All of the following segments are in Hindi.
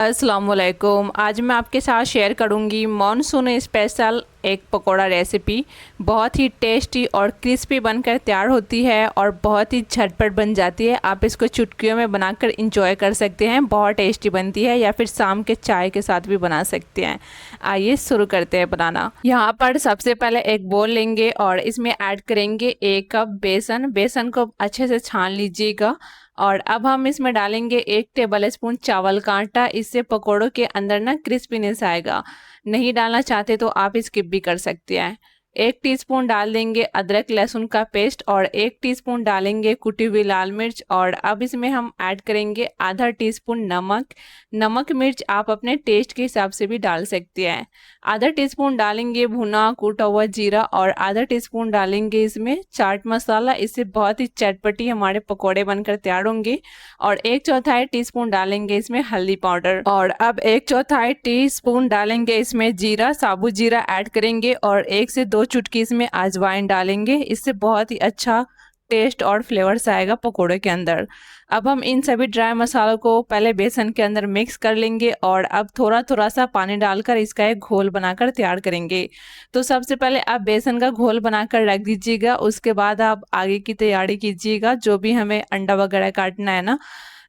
अस्सलामुअलैकुम। आज मैं आपके साथ शेयर करूंगी मॉनसून स्पेशल एक पकोड़ा रेसिपी। बहुत ही टेस्टी और क्रिस्पी बनकर तैयार होती है और बहुत ही झटपट बन जाती है। आप इसको चुटकियों में बनाकर इंजॉय कर सकते हैं। बहुत टेस्टी बनती है या फिर शाम के चाय के साथ भी बना सकते हैं। आइए शुरू करते हैं बनाना। यहाँ पर सबसे पहले एक बोल लेंगे और इसमें ऐड करेंगे 1 कप बेसन। बेसन को अच्छे से छान लीजिएगा और अब हम इसमें डालेंगे 1 टेबल स्पून चावल का आटा। इससे पकोड़ों के अंदर ना क्रिस्पीनेस आएगा। नहीं डालना चाहते तो आप स्किप भी कर सकते हैं। 1 टीस्पून डाल देंगे अदरक लहसुन का पेस्ट और 1 टीस्पून डालेंगे कुटी हुई लाल मिर्च। और अब इसमें हम ऐड करेंगे आधा टीस्पून नमक। नमक मिर्च आप अपने टेस्ट के हिसाब से भी डाल सकते हैं। आधा टीस्पून डालेंगे भुना कूटा हुआ जीरा और आधा टीस्पून डालेंगे इसमें चाट मसाला। इससे बहुत ही चटपटी हमारे पकोड़े बनकर तैयार होंगे। और 1/4 टीस्पून डालेंगे इसमें हल्दी पाउडर और अब 1/4 टीस्पून डालेंगे इसमें जीरा, साबुत जीरा ऐड करेंगे और 1 से 2 चुटकी इसमें अजवाइन डालेंगे। इससे बहुत ही अच्छा टेस्ट और फ्लेवर्स आएगा पकोड़े के अंदर। अब हम इन सभी ड्राई मसालों को पहले बेसन के अंदर मिक्स कर लेंगे और अब थोड़ा थोड़ा सा पानी डालकर इसका एक घोल बनाकर तैयार करेंगे। तो सबसे पहले आप बेसन का घोल बनाकर रख दीजिएगा। उसके बाद आप आगे की तैयारी कीजिएगा। जो भी हमें अंडा वगैरह काटना है ना,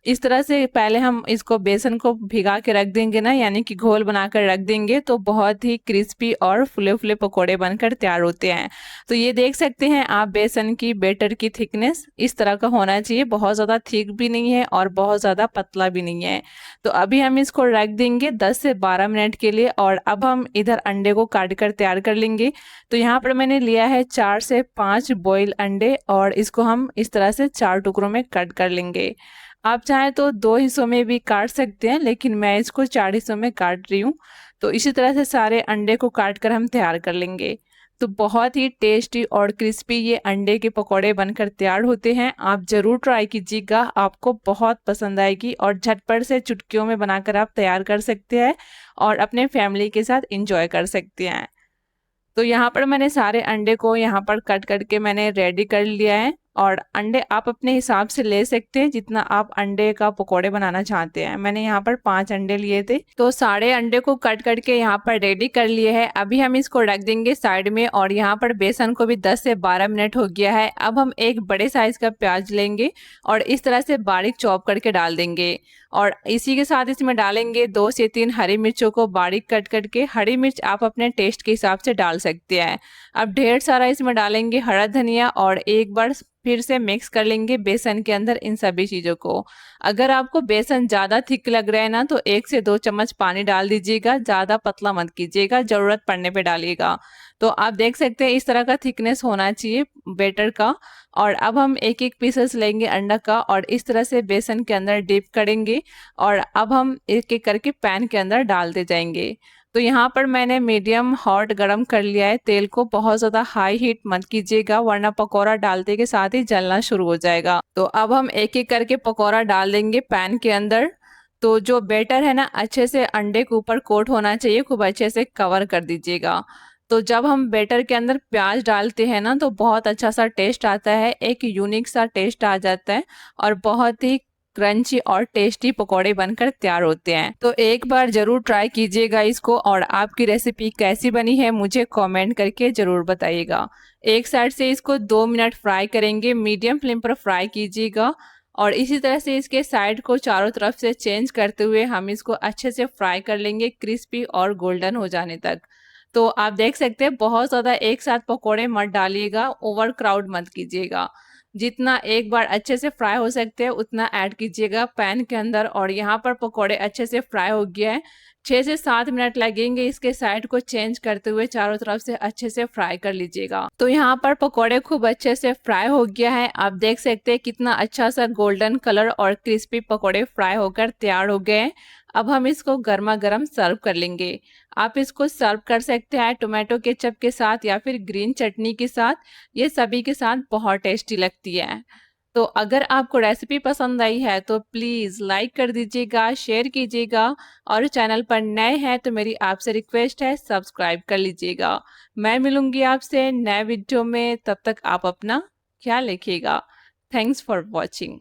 इस तरह से पहले हम इसको बेसन को भिगा के रख देंगे ना, यानी कि घोल बनाकर रख देंगे तो बहुत ही क्रिस्पी और फुले फुले पकोड़े बनकर तैयार होते हैं। तो ये देख सकते हैं आप बेसन की बैटर की थिकनेस इस तरह का होना चाहिए। बहुत ज़्यादा थिक भी नहीं है और बहुत ज़्यादा पतला भी नहीं है। तो अभी हम इसको रख देंगे 10 से 12 मिनट के लिए। और अब हम इधर अंडे को काट कर तैयार कर लेंगे। तो यहाँ पर मैंने लिया है 4 से 5 बॉयल अंडे और इसको हम इस तरह से 4 टुकड़ों में कट कर लेंगे। आप चाहें तो 2 हिस्सों में भी काट सकते हैं, लेकिन मैं इसको 4 हिस्सों में काट रही हूँ। तो इसी तरह से सारे अंडे को काट कर हम तैयार कर लेंगे। तो बहुत ही टेस्टी और क्रिस्पी ये अंडे के पकौड़े बनकर तैयार होते हैं। आप ज़रूर ट्राई कीजिएगा, आपको बहुत पसंद आएगी और झटपट से चुटकियों में बनाकर आप तैयार कर सकते हैं और अपने फैमिली के साथ इंजॉय कर सकते हैं। तो यहाँ पर मैंने सारे अंडे को यहाँ पर कट करके मैंने रेडी कर लिया है। और अंडे आप अपने हिसाब से ले सकते हैं जितना आप अंडे का पकोड़े बनाना चाहते हैं। मैंने यहाँ पर 5 अंडे लिए थे, तो सारे अंडे को कट करके यहाँ पर रेडी कर लिए है। अभी हम इसको रख देंगे साइड में। और यहाँ पर बेसन को भी 10 से 12 मिनट हो गया है। अब हम एक बड़े साइज का प्याज लेंगे और इस तरह से बारीक चॉप करके डाल देंगे। और इसी के साथ इसमें डालेंगे 2 से 3 हरी मिर्चों को बारीक कट करके। हरी मिर्च आप अपने टेस्ट के हिसाब से डाल सकते हैं। अब ढेर सारा इसमें डालेंगे हरा धनिया और एक बार फिर से मिक्स कर लेंगे बेसन के अंदर इन सभी चीज़ों को। अगर आपको बेसन ज़्यादा थिक लग रहा है ना, तो 1 से 2 चम्मच पानी डाल दीजिएगा। ज़्यादा पतला मत कीजिएगा, ज़रूरत पड़ने पे डालिएगा। तो आप देख सकते हैं इस तरह का थिकनेस होना चाहिए बैटर का। और अब हम एक एक पीसेस लेंगे अंडा का और इस तरह से बेसन के अंदर डिप करेंगे। और अब हम एक एक करके पैन के अंदर डालते जाएंगे। तो यहाँ पर मैंने मीडियम हॉट गरम कर लिया है तेल को। बहुत ज़्यादा हाई हीट मत कीजिएगा वरना पकौड़ा डालते के साथ ही जलना शुरू हो जाएगा। तो अब हम एक एक करके पकौड़ा डाल देंगे पैन के अंदर। तो जो बैटर है ना, अच्छे से अंडे के ऊपर कोट होना चाहिए, खूब अच्छे से कवर कर दीजिएगा। तो जब हम बैटर के अंदर प्याज डालते हैं ना, तो बहुत अच्छा सा टेस्ट आता है, एक यूनिक सा टेस्ट आ जाता है और बहुत ही क्रंची और टेस्टी पकोड़े बनकर तैयार होते हैं। तो एक बार जरूर ट्राई कीजिएगा इसको। और आपकी रेसिपी कैसी बनी है मुझे कमेंट करके जरूर बताइएगा। एक साइड से इसको 2 मिनट फ्राई करेंगे, मीडियम फ्लेम पर फ्राई कीजिएगा। और इसी तरह से इसके साइड को चारों तरफ से चेंज करते हुए हम इसको अच्छे से फ्राई कर लेंगे, क्रिस्पी और गोल्डन हो जाने तक। तो आप देख सकते हैं बहुत ज़्यादा एक साथ पकोड़े मत डालिएगा, ओवर क्राउड मत कीजिएगा। जितना एक बार अच्छे से फ्राई हो सकते हैं उतना ऐड कीजिएगा पैन के अंदर। और यहाँ पर पकोड़े अच्छे से फ्राई हो गया है। 6 से 7 मिनट लगेंगे इसके साइड को चेंज करते हुए, चारों तरफ से अच्छे से फ्राई कर लीजिएगा। तो यहाँ पर पकोड़े खूब अच्छे से फ्राई हो गया है। आप देख सकते हैं कितना अच्छा सा गोल्डन कलर और क्रिस्पी पकोड़े फ्राई होकर तैयार हो गए हैं। अब हम इसको गर्मा गर्म सर्व कर लेंगे। आप इसको सर्व कर सकते हैं टोमेटो केचप के साथ या फिर ग्रीन चटनी के साथ। ये सभी के साथ बहुत टेस्टी लगती है। तो अगर आपको रेसिपी पसंद आई है तो प्लीज़ लाइक कर दीजिएगा, शेयर कीजिएगा। और चैनल पर नए हैं तो मेरी आपसे रिक्वेस्ट है सब्सक्राइब कर लीजिएगा। मैं मिलूंगी आपसे नए वीडियो में, तब तक आप अपना ख्याल रखिएगा। Thanks for watching.